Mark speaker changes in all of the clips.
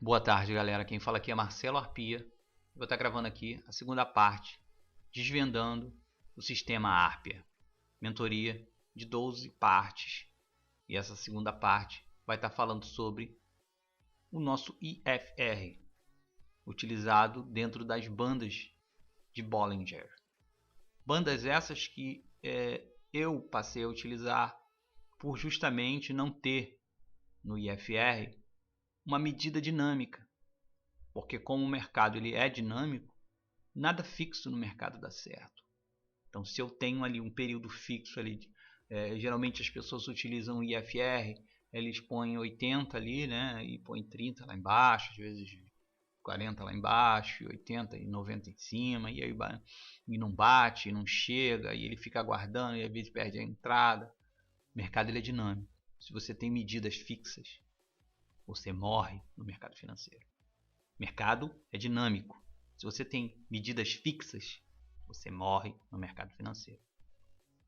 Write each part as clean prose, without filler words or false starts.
Speaker 1: Boa tarde, galera. Quem fala aqui é Marcelo Arpia. Vou estar gravando aqui a segunda parte, desvendando o sistema Arpia. Mentoria de 12 partes. E essa segunda parte vai estar falando sobre o nosso IFR, utilizado dentro das bandas de Bollinger. Bandas essas que eu passei a utilizar por justamente não ter no IFR uma medida dinâmica, porque como o mercado ele é dinâmico, nada fixo no mercado dá certo. Então, se eu tenho ali um período fixo ali, geralmente as pessoas utilizam o IFR, eles põem 80 ali, né, e põem 30 lá embaixo, às vezes 40 lá embaixo, 80 e 90 em cima, e aí e não bate, não chega, e ele fica aguardando e às vezes perde a entrada. O mercado ele é dinâmico. Se você tem medidas fixas, você morre no mercado financeiro. O mercado é dinâmico. Se você tem medidas fixas, você morre no mercado financeiro.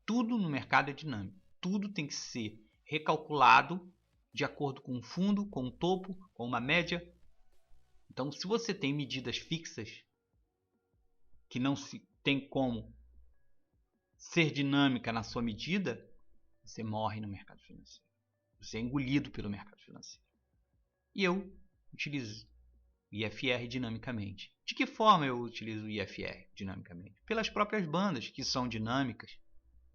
Speaker 1: Tudo no mercado é dinâmico. Tudo tem que ser recalculado de acordo com o fundo, com o topo, com uma média. Então, se você tem medidas fixas que não se tem como ser dinâmica na sua medida, você morre no mercado financeiro. Você é engolido pelo mercado financeiro. E eu utilizo o IFR dinamicamente. De que forma eu utilizo o IFR dinamicamente? Pelas próprias bandas, que são dinâmicas.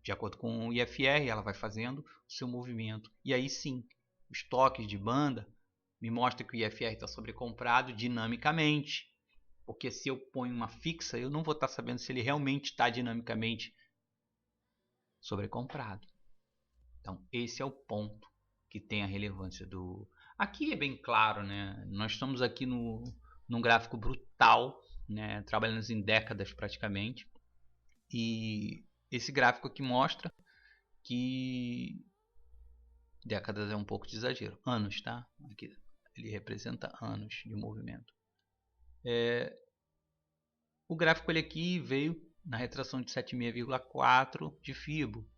Speaker 1: De acordo com o IFR, ela vai fazendo o seu movimento. E aí sim, os toques de banda me mostram que o IFR está sobrecomprado dinamicamente. Porque se eu ponho uma fixa, eu não vou estar sabendo se ele realmente está dinamicamente sobrecomprado. Então, esse é o ponto que tem a relevância do... Aqui é bem claro, né? Nós estamos aqui num gráfico brutal, né? Trabalhando em décadas praticamente. E esse gráfico aqui mostra que décadas é um pouco de exagero. Anos, tá? Aqui ele representa anos de movimento. O gráfico ele aqui veio na retração de 76,4 de Fibo.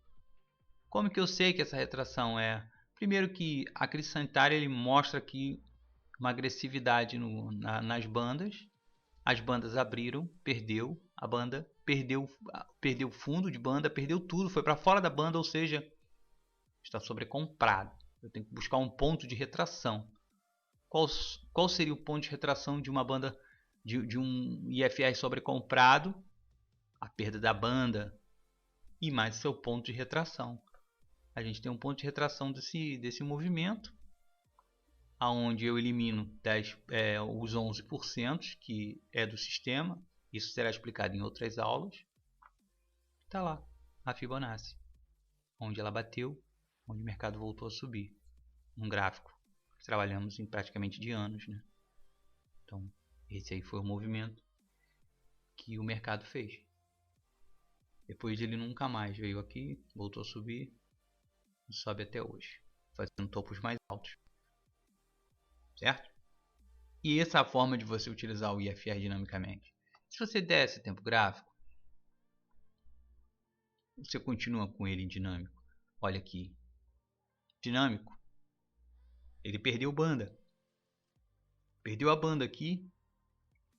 Speaker 1: Como que eu sei que essa retração é? Primeiro que a crise sanitária ele mostra aqui uma agressividade nas bandas. As bandas abriram, perdeu, a banda perdeu fundo de banda, perdeu tudo, foi para fora da banda, ou seja, está sobrecomprado. Eu tenho que buscar um ponto de retração. Qual seria o ponto de retração de uma banda, de um IFR sobrecomprado? A perda da banda e mais seu ponto de retração. A gente tem um ponto de retração desse movimento, aonde eu elimino os 11% que é do sistema. Isso será explicado em outras aulas. Está lá a Fibonacci, onde ela bateu, onde o mercado voltou a subir. Um gráfico que trabalhamos em praticamente de anos, né? Então, esse aí foi o movimento que o mercado fez. Depois ele nunca mais veio aqui, voltou a subir e sobe até hoje, fazendo topos mais altos. Certo? E essa é a forma de você utilizar o IFR dinamicamente. Se você der esse tempo gráfico, você continua com ele em dinâmico. Olha aqui, dinâmico, ele perdeu banda. Perdeu a banda aqui,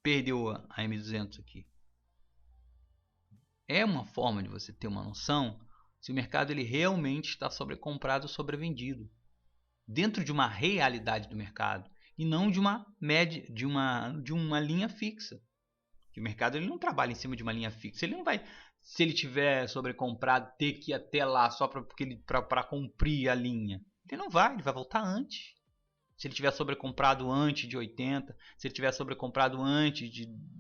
Speaker 1: perdeu a M200 aqui. É uma forma de você ter uma noção se o mercado ele realmente está sobrecomprado ou sobrevendido. Dentro de uma realidade do mercado e não de uma média, de uma linha fixa. Que o mercado ele não trabalha em cima de uma linha fixa. Ele não vai, se ele tiver sobrecomprado, ter que ir até lá só para cumprir a linha. Ele não vai, ele vai voltar antes. Se ele tiver sobrecomprado antes de 80, se ele tiver sobrecomprado antes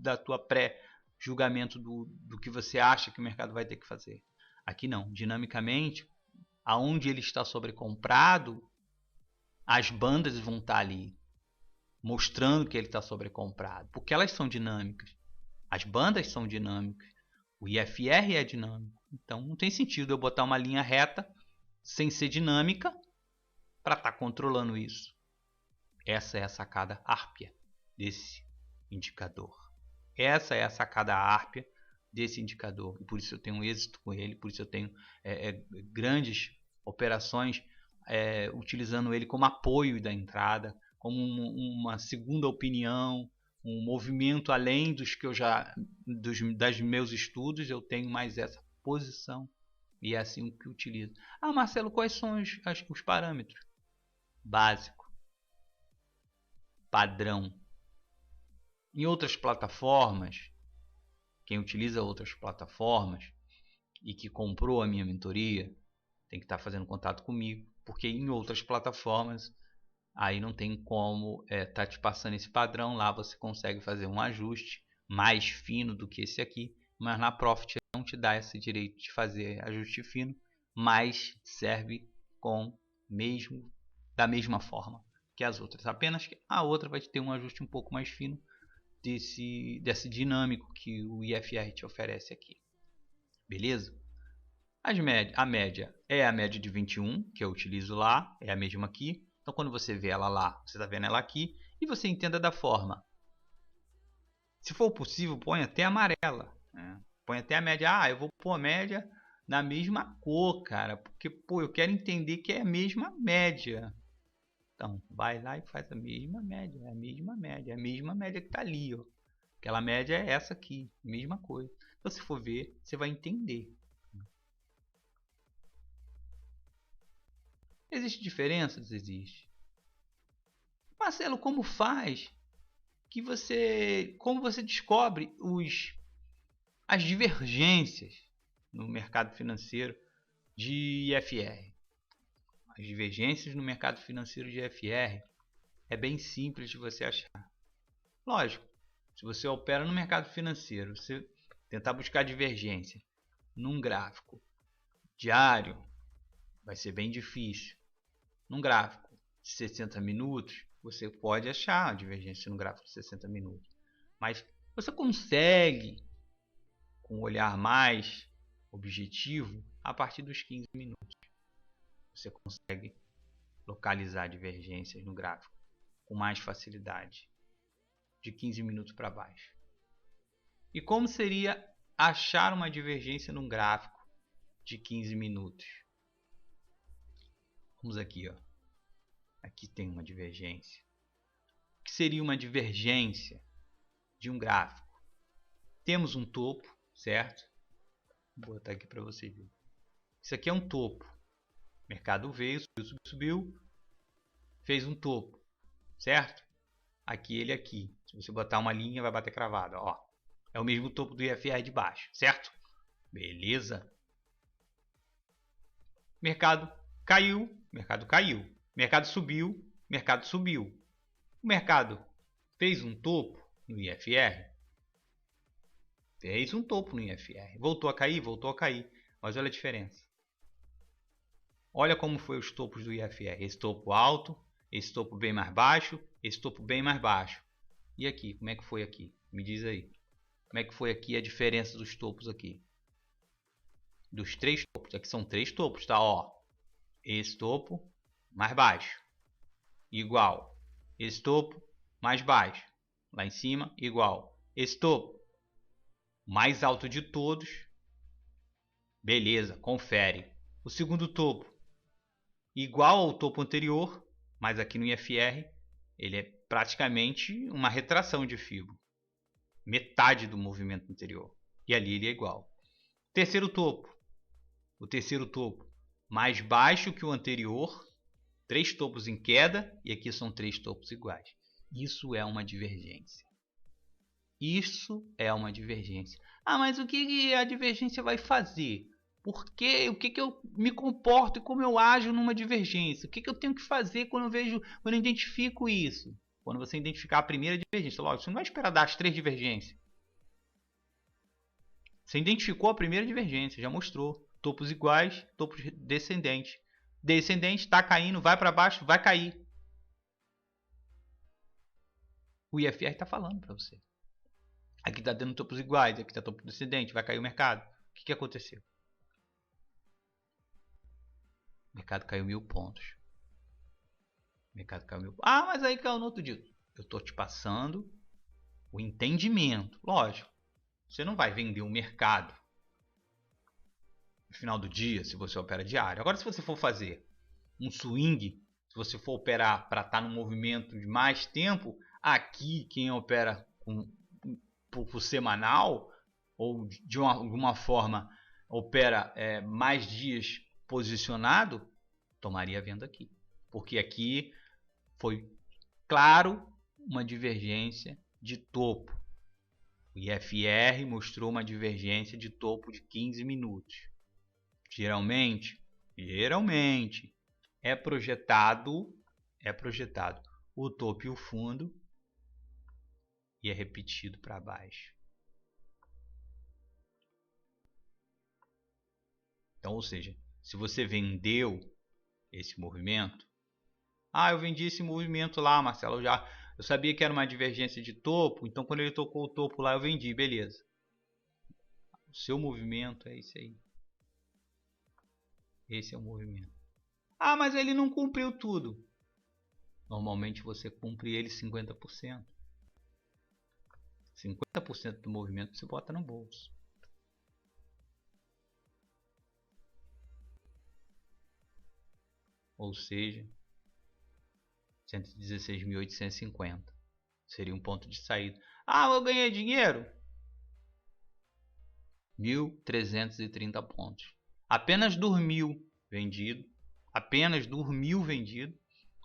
Speaker 1: da tua pré-julgamento do que você acha que o mercado vai ter que fazer. Aqui não, dinamicamente, aonde ele está sobrecomprado, as bandas vão estar ali mostrando que ele está sobrecomprado, porque elas são dinâmicas. As bandas são dinâmicas. O IFR é dinâmico. Então não tem sentido eu botar uma linha reta sem ser dinâmica para estar controlando isso. Essa é a sacada Arpia desse indicador. Essa é a sacada Arpia desse indicador. E por isso eu tenho êxito com ele, por isso eu tenho grandes operações utilizando ele como apoio da entrada, como uma segunda opinião, um movimento além dos que eu já das meus estudos. Eu tenho mais essa posição e é assim que eu utilizo. Ah, Marcelo, quais são os parâmetros? Básico, padrão. Em outras plataformas, quem utiliza outras plataformas e que comprou a minha mentoria tem que estar fazendo contato comigo, porque em outras plataformas aí não tem como tá te passando esse padrão. Lá você consegue fazer um ajuste mais fino do que esse aqui, mas na Profit não te dá esse direito de fazer ajuste fino, mas serve da mesma forma que as outras, apenas que a outra vai ter um ajuste um pouco mais fino desse dinâmico que o IFR te oferece aqui. Beleza? A média é a média de 21 que eu utilizo lá, é a mesma aqui. Então quando você vê ela lá, você está vendo ela aqui, e você entenda da forma. Se for possível, põe até amarela, né? Põe até a média. Ah, eu vou pôr a média na mesma cor, cara, porque eu quero entender que é a mesma média. Então, vai lá e faz a mesma média, é a mesma média, é a mesma média que está ali, ó. Aquela média é essa aqui, mesma coisa. Então, se for ver, você vai entender. Existe diferenças? Existe. Marcelo, como faz como você descobre as divergências no mercado financeiro de IFR? As divergências no mercado financeiro de IFR é bem simples de você achar. Lógico, se você opera no mercado financeiro, você tentar buscar divergência num gráfico diário, vai ser bem difícil. Num gráfico de 60 minutos, você pode achar a divergência no gráfico de 60 minutos. Mas você consegue, com um olhar mais objetivo, a partir dos 15 minutos. Você consegue localizar divergências no gráfico com mais facilidade, de 15 minutos para baixo. E como seria achar uma divergência num gráfico de 15 minutos? Vamos aqui, ó. Aqui tem uma divergência. O que seria uma divergência de um gráfico? Temos um topo, certo? Vou botar aqui para você ver. Isso aqui é um topo. O mercado veio, subiu, fez um topo, certo? Aqui ele aqui. Se você botar uma linha, vai bater cravada, ó. É o mesmo topo do IFR de baixo, certo? Beleza? Mercado caiu, mercado caiu. Mercado subiu, mercado subiu. O mercado fez um topo no IFR. Fez um topo no IFR. Voltou a cair. Mas olha a diferença. Olha como foi os topos do IFR. Esse topo alto, esse topo bem mais baixo, esse topo bem mais baixo. E aqui, como é que foi aqui? Me diz aí. Como é que foi aqui a diferença dos topos aqui? Dos três topos. Aqui são três topos, tá? Ó, esse topo mais baixo, igual. Esse topo mais baixo, lá em cima, igual. Esse topo mais alto de todos. Beleza, confere. O segundo topo igual ao topo anterior, mas aqui no IFR ele é praticamente uma retração de Fibo. Metade do movimento anterior. E ali ele é igual. Terceiro topo. O terceiro topo mais baixo que o anterior. Três topos em queda e aqui são três topos iguais. Isso é uma divergência. Isso é uma divergência. Ah, mas o que a divergência vai fazer? Por quê? O que eu me comporto e como eu ajo numa divergência? O que eu tenho que fazer quando eu identifico isso? Quando você identificar a primeira divergência, lógico, você não vai esperar dar as três divergências. Você identificou a primeira divergência, já mostrou. Topos iguais, topos descendentes. Descendente, está caindo, vai para baixo, vai cair. O IFR está falando para você. Aqui está dando topos iguais, aqui está topo descendente, vai cair o mercado. O que aconteceu? O mercado caiu 1000 pontos. O mercado caiu 1000 pontos. Ah, mas aí caiu no outro dia. Eu estou te passando o entendimento. Lógico, você não vai vender um mercado no final do dia se você opera diário. Agora, se você for fazer um swing, Se você for operar para estar no movimento de mais tempo, aqui quem opera por semanal ou de alguma forma opera mais dias posicionado, tomaria a venda aqui. Porque aqui foi claro uma divergência de topo. O IFR mostrou uma divergência de topo de 15 minutos. Geralmente é projetado o topo e o fundo e é repetido para baixo. Então, ou seja, se você vendeu esse movimento, eu vendi esse movimento lá, Marcelo, eu sabia que era uma divergência de topo, então quando ele tocou o topo lá eu vendi, beleza. O seu movimento é esse aí. Esse é o movimento. Mas ele não cumpriu tudo. Normalmente você cumpre ele 50%. 50% do movimento você bota no bolso. Ou seja, 116.850 seria um ponto de saída. Eu ganhei dinheiro? 1.330 pontos. Apenas dormiu vendido.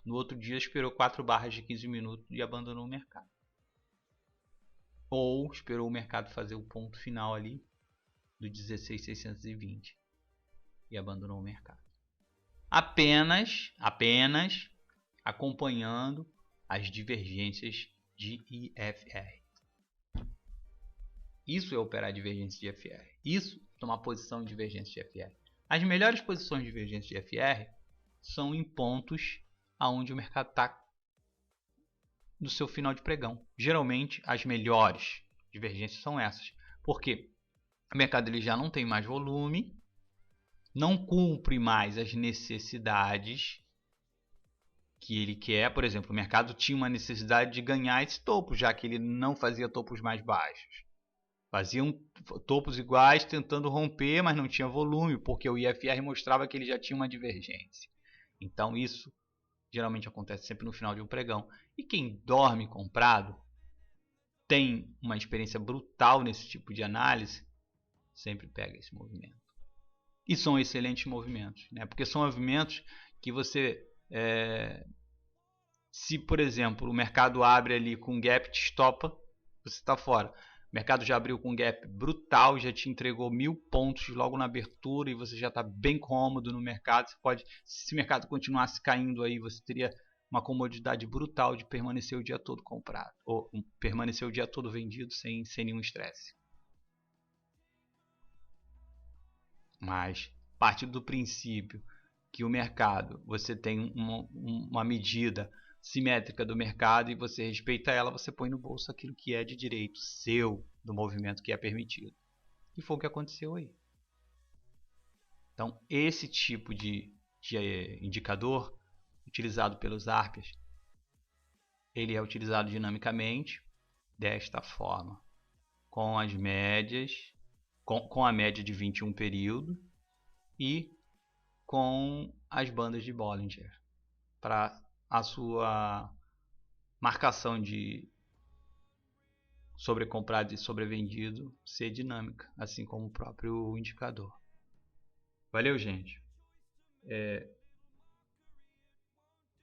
Speaker 1: No outro dia esperou 4 barras de 15 minutos e abandonou o mercado. Ou esperou o mercado fazer o ponto final ali do 16.620 e abandonou o mercado. Apenas acompanhando as divergências de IFR. Isso é operar divergência de IFR. Isso é tomar posição de divergência de IFR. As melhores posições de divergência de IFR são em pontos onde o mercado está no seu final de pregão. Geralmente as melhores divergências são essas. Porque o mercado ele já não tem mais volume, não cumpre mais as necessidades que ele quer. Por exemplo, o mercado tinha uma necessidade de ganhar esse topo, já que ele não fazia topos mais baixos. Faziam topos iguais tentando romper, mas não tinha volume, porque o IFR mostrava que ele já tinha uma divergência. Então isso geralmente acontece sempre no final de um pregão. E quem dorme comprado tem uma experiência brutal nesse tipo de análise, sempre pega esse movimento. E são excelentes movimentos, né? Porque são movimentos que você... se, por exemplo, o mercado abre ali com gap, te estopa, você está fora. O mercado já abriu com gap brutal, já te entregou 1.000 pontos logo na abertura e você já está bem cômodo no mercado. Você pode, se o mercado continuasse caindo aí, você teria uma comodidade brutal de permanecer o dia todo comprado ou permanecer o dia todo vendido sem nenhum estresse. Mas partindo do princípio que o mercado, você tem uma medida simétrica do mercado e você respeita ela, você põe no bolso aquilo que é de direito seu, do movimento que é permitido. E foi o que aconteceu aí. Então, esse tipo de indicador utilizado pelos ARPIAs, ele é utilizado dinamicamente desta forma, com as médias, com a média de 21 período e com as bandas de Bollinger para a sua marcação de sobrecomprado e sobrevendido ser dinâmica, assim como o próprio indicador. Valeu, gente.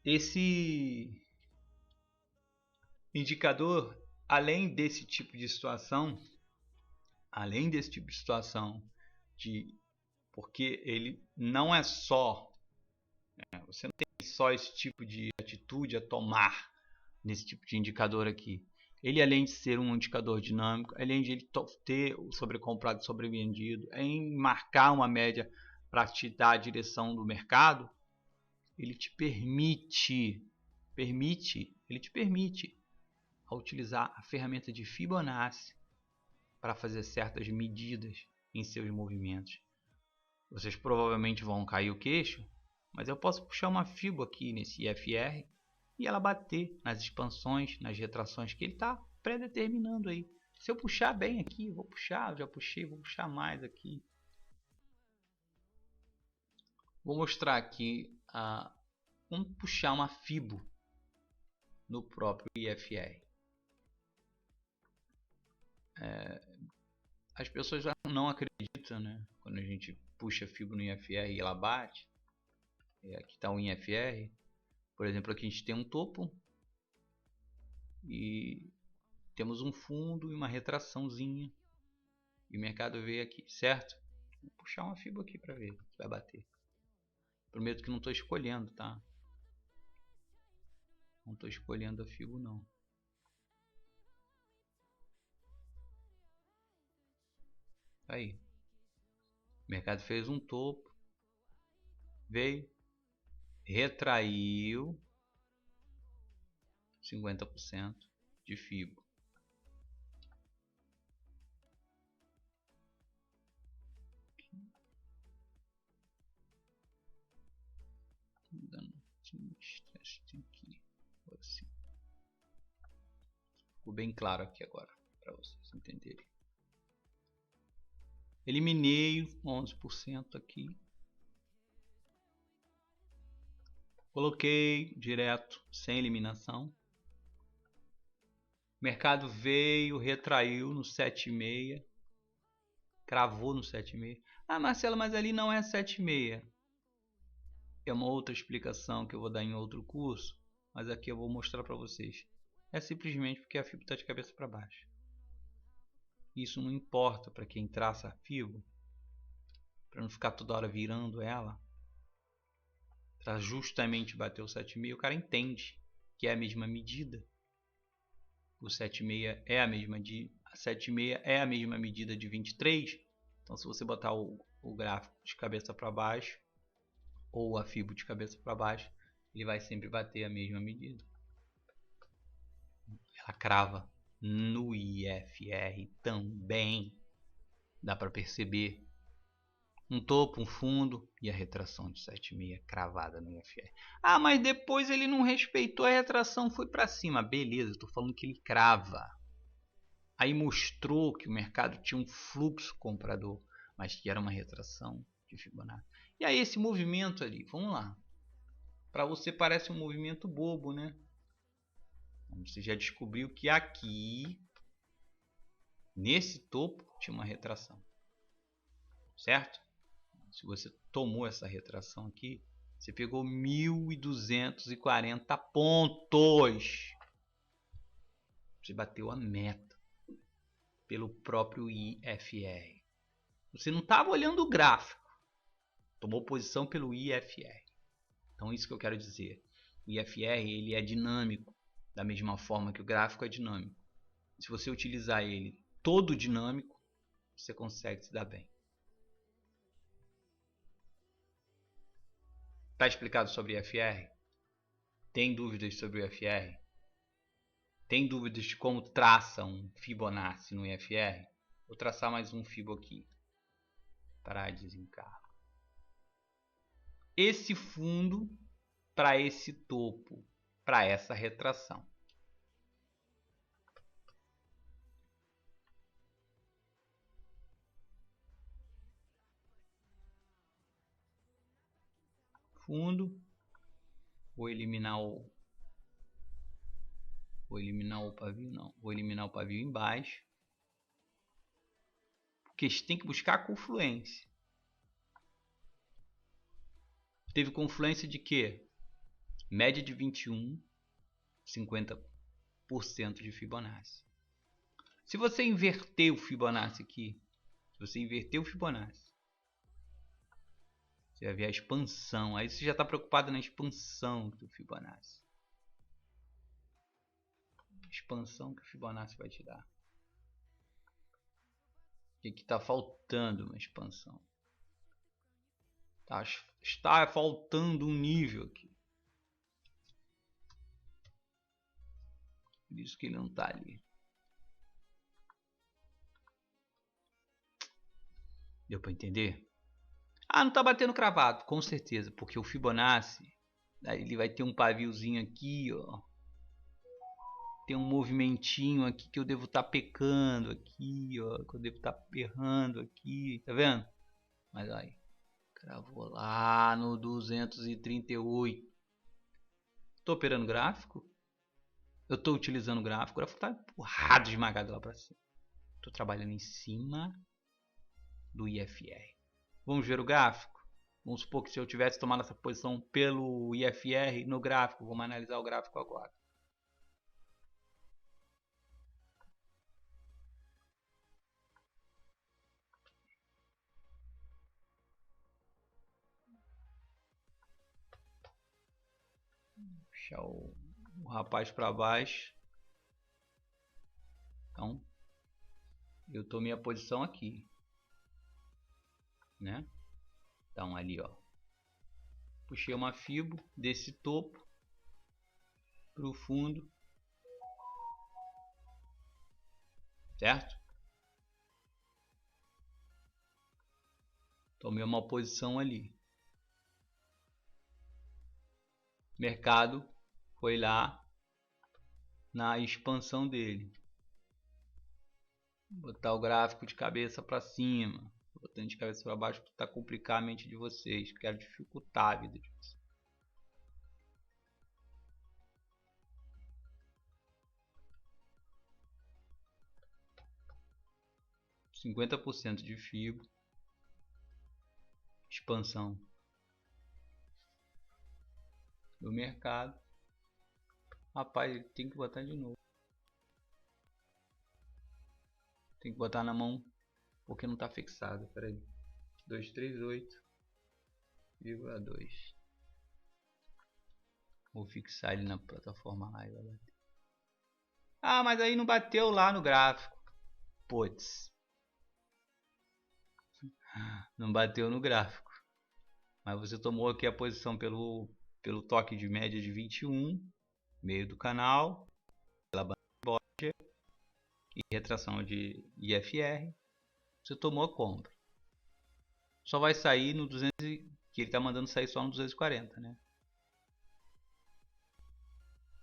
Speaker 1: Esse indicador, além desse tipo de situação, porque ele não é só, você não tem só esse tipo de atitude a tomar nesse tipo de indicador aqui. Ele, além de ser um indicador dinâmico, além de ele ter o sobrecomprado e sobrevendido, em marcar uma média para te dar a direção do mercado, ele te permite a utilizar a ferramenta de Fibonacci para fazer certas medidas em seus movimentos. Vocês provavelmente vão cair o queixo, mas eu posso puxar uma Fibo aqui nesse IFR e ela bater nas expansões, nas retrações que ele está pré-determinando aí. Se eu puxar bem aqui, vou puxar mais aqui. Vou mostrar aqui Vamos puxar uma Fibo no próprio IFR. As pessoas já não acreditam, né? Quando a gente puxa Fibo no IFR e ela bate. Aqui está um IFR. Por exemplo, aqui a gente tem um topo. E temos um fundo e uma retraçãozinha. E o mercado veio aqui, certo? Vou puxar uma Fibo aqui para ver se vai bater. Prometo que não estou escolhendo, tá? Não estou escolhendo a Fibo, não. Aí. O mercado fez um topo. Veio. Retraiu. 50% de Fibo. Assim. Ficou bem claro aqui agora para vocês entenderem. Eliminei 11% aqui. Coloquei direto, sem eliminação. O mercado veio, retraiu no 7,6. Cravou no 7,6. Ah, Marcelo, mas ali não é 7,6. É uma outra explicação que eu vou dar em outro curso. Mas aqui eu vou mostrar para vocês. É simplesmente porque a Fibo está de cabeça para baixo. Isso não importa para quem traça a Fibo. Para não ficar toda hora virando ela. Para justamente bater o 7,6. O cara entende que é a mesma medida. O 7,6 é a mesma de... A 7,6 é a mesma medida de 23. Então se você botar o gráfico de cabeça para baixo. Ou a Fibo de cabeça para baixo. Ele vai sempre bater a mesma medida. Ela crava no IFR também. Dá para perceber um topo, um fundo e a retração de 7,6 cravada no IFR. Ah, mas depois ele não respeitou a retração, foi para cima. Beleza, estou falando que ele crava. Aí mostrou que o mercado tinha um fluxo comprador, mas que era uma retração de Fibonacci. E aí esse movimento ali, vamos lá. Para você parece um movimento bobo, né? Você já descobriu que aqui, nesse topo, tinha uma retração. Certo? Se você tomou essa retração aqui, você pegou 1.240 pontos. Você bateu a meta pelo próprio IFR. Você não estava olhando o gráfico. Tomou posição pelo IFR. Então isso que eu quero dizer. O IFR ele é dinâmico. Da mesma forma que o gráfico é dinâmico. Se você utilizar ele todo dinâmico, você consegue se dar bem. Está explicado sobre o IFR? Tem dúvidas sobre o IFR? Tem dúvidas de como traça um Fibonacci no IFR? Vou traçar mais um Fibo aqui. Para desencargo. Esse fundo para esse topo, para essa retração. Fundo. Vou eliminar o pavio, não. Vou eliminar o pavio embaixo. Porque a gente tem que buscar a confluência. Teve confluência de quê? Média de 21, 50% de Fibonacci. Se você inverter o Fibonacci aqui, você vai ver a expansão. Aí você já está preocupado na expansão do Fibonacci. Expansão que o Fibonacci vai te dar. O que está faltando na expansão? Está faltando um nível aqui. Por isso que ele não está ali. Deu para entender? Ah, não está batendo cravado. Com certeza, porque o Fibonacci ele vai ter um paviozinho aqui, ó. Tem um movimentinho aqui que eu devo estar pecando aqui, ó, que eu devo estar errando aqui, tá vendo? Mas aí, cravou lá no 238. Estou operando gráfico. Eu estou utilizando o gráfico está empurrado, esmagado lá para cima. Estou trabalhando em cima do IFR. Vamos ver o gráfico? Vamos supor que se eu tivesse tomado essa posição pelo IFR no gráfico, vamos analisar o gráfico agora. Deixar o rapaz para baixo. Então, eu estou minha posição aqui, né? Então ali, ó, puxei uma fibo desse topo para o fundo, certo? Tomei uma posição ali. O mercado foi lá na expansão dele. Vou botar o gráfico de cabeça para cima, botando de cabeça para baixo para complicar a mente de vocês. Quero dificultar a vida de vocês. %50 de FIBO, expansão do mercado. Rapaz, ele tem que botar de novo. Tem que botar na mão porque não está fixado. Espera aí. 238,2. Vou fixar ele na plataforma live. Ah, mas aí não bateu lá no gráfico. Putz. Não bateu no gráfico. Mas você tomou aqui a posição pelo toque de média de 21, meio do canal, pela banda de Bollinger e retração de IFR. Você tomou a compra. Só vai sair no 200, que ele está mandando sair só no 240, né?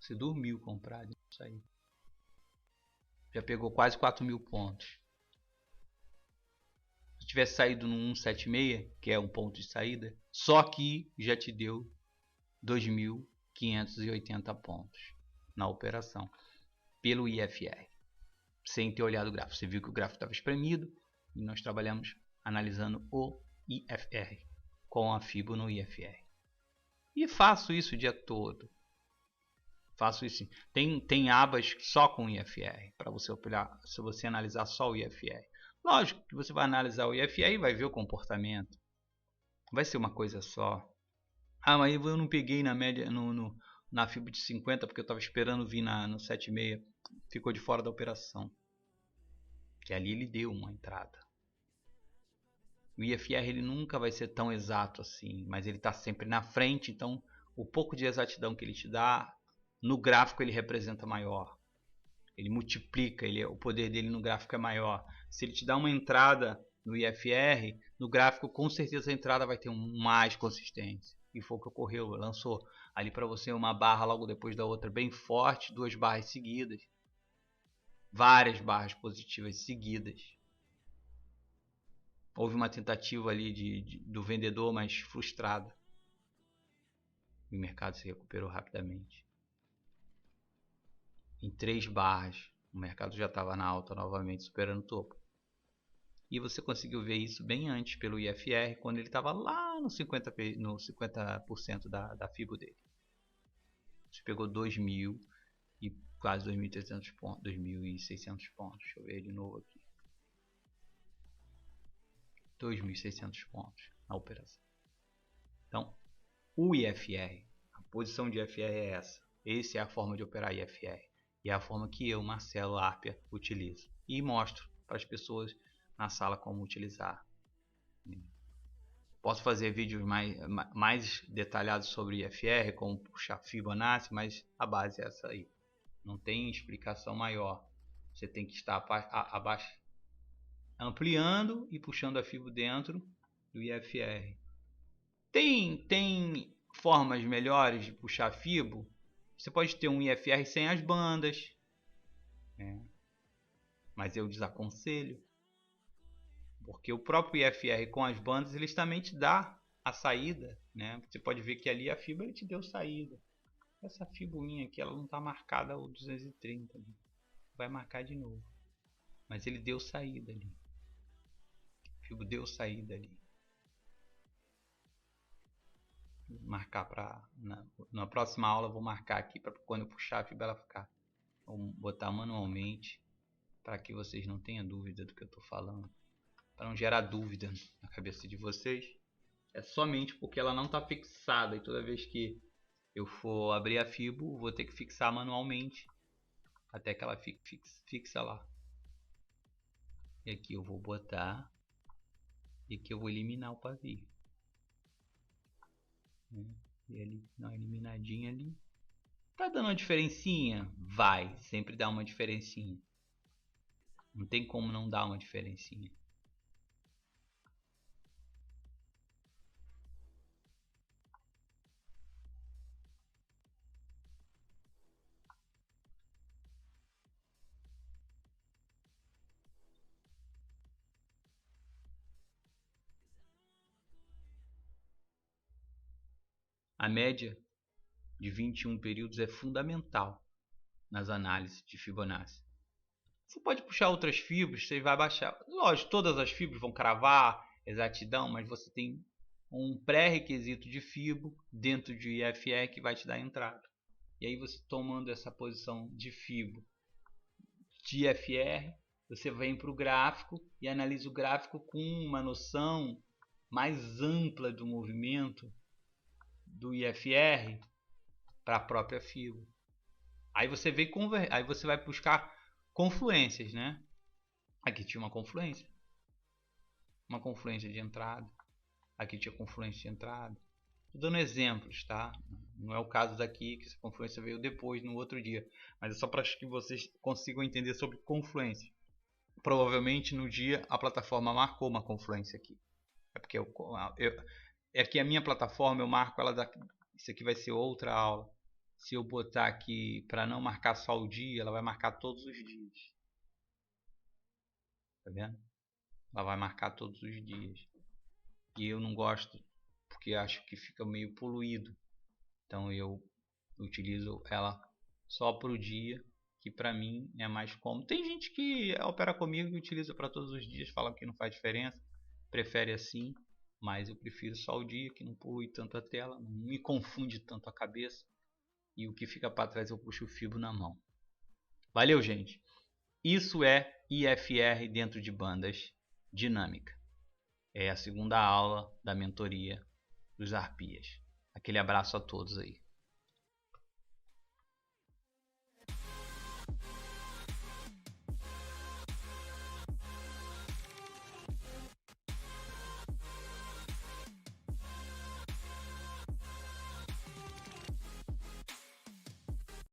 Speaker 1: Você dormiu comprado, não saiu. Já pegou quase 4.000 pontos. Se tivesse saído no 176, que é um ponto de saída, só que já te deu 2.580 pontos na operação pelo IFR, sem ter olhado o gráfico. Você viu que o gráfico estava espremido e nós trabalhamos analisando o IFR com a FIBO no IFR. E faço isso o dia todo. Faço isso. Tem abas só com IFR para você operar, se você analisar só o IFR. Lógico que você vai analisar o IFR e vai ver o comportamento. Vai ser uma coisa só. Ah, mas eu não peguei na média na FIBO de 50 porque eu estava esperando vir no 7,6. Ficou de fora da operação. Que ali ele deu uma entrada. O IFR ele nunca vai ser tão exato assim, mas ele está sempre na frente, então o pouco de exatidão que ele te dá, no gráfico ele representa maior. Ele multiplica, o poder dele no gráfico é maior. Se ele te dá uma entrada no IFR, no gráfico com certeza a entrada vai ter mais consistência. E foi o que ocorreu, lançou ali para você uma barra logo depois da outra bem forte, 2 barras seguidas. Várias barras positivas seguidas. Houve uma tentativa ali do vendedor, mas frustrado. E o mercado se recuperou rapidamente. Em 3 barras, o mercado já estava na alta novamente, superando o topo. E você conseguiu ver isso bem antes pelo IFR, quando ele estava lá no 50% da FIBO dele. Você pegou 2.000 e quase 2.300 pontos, 2.600 pontos. Deixa eu ver de novo aqui. 2.600 pontos na operação. Então, o IFR, a posição de IFR é essa. Essa é a forma de operar IFR. E é a forma que eu, Marcelo Arpia, utilizo. E mostro para as pessoas na sala como utilizar. Posso fazer vídeos mais detalhados sobre IFR, como puxar Fibonacci, mas a base é essa aí. Não tem explicação maior. Você tem que estar abaixo, ampliando e puxando a FIBO dentro do IFR. Tem formas melhores de puxar a FIBO. Você pode ter um IFR sem as bandas, mas eu desaconselho, porque o próprio IFR com as bandas ele também te dá a saída, né? Você pode ver que ali a FIBO ele te deu saída. Essa fibrinha aqui, ela não está marcada o 230 ali. Vai marcar de novo. Mas ele deu saída ali. O fibro deu saída ali. Vou marcar para na próxima aula eu vou marcar aqui para quando eu puxar a fibra ela ficar. Vou botar manualmente para que vocês não tenham dúvida do que eu estou falando. Para não gerar dúvida na cabeça de vocês. É somente porque ela não está fixada e toda vez que eu for abrir a fibra, vou ter que fixar manualmente até que ela fique fixa lá. E aqui eu vou botar e aqui eu vou eliminar o pavio. E ali, dá uma eliminadinha ali. Tá dando uma diferencinha? Vai, sempre dá uma diferencinha. Não tem como não dar uma diferencinha. A média de 21 períodos é fundamental nas análises de Fibonacci. Você pode puxar outras fibras, você vai baixar. Lógico, todas as fibras vão cravar exatidão, mas você tem um pré-requisito de fibro dentro de IFR que vai te dar entrada. E aí você tomando essa posição de fibro de IFR, você vem para o gráfico e analisa o gráfico com uma noção mais ampla do movimento do IFR para a própria fibra. Aí você vem aí você vai buscar confluências, né? Aqui tinha uma confluência de entrada, aqui tinha confluência de entrada. Estou dando exemplos, tá? Não é o caso daqui, que essa confluência veio depois, no outro dia, mas é só para que vocês consigam entender sobre confluência. Provavelmente no dia a plataforma marcou uma confluência aqui. É porque é que a minha plataforma eu marco ela daqui. Isso aqui vai ser outra aula. Se eu botar aqui para não marcar só o dia, ela vai marcar todos os dias. Tá vendo? Ela vai marcar todos os dias. E eu não gosto porque acho que fica meio poluído. Então eu utilizo ela só para o dia, que para mim é mais cômodo. Tem gente que opera comigo e utiliza para todos os dias, fala que não faz diferença, prefere assim, mas eu prefiro só o dia, que não polui tanto a tela, não me confunde tanto a cabeça, e o que fica para trás eu puxo o fibro na mão. Valeu, gente! Isso é IFR dentro de bandas dinâmica. É a segunda aula da mentoria dos Arpias. Aquele abraço a todos aí.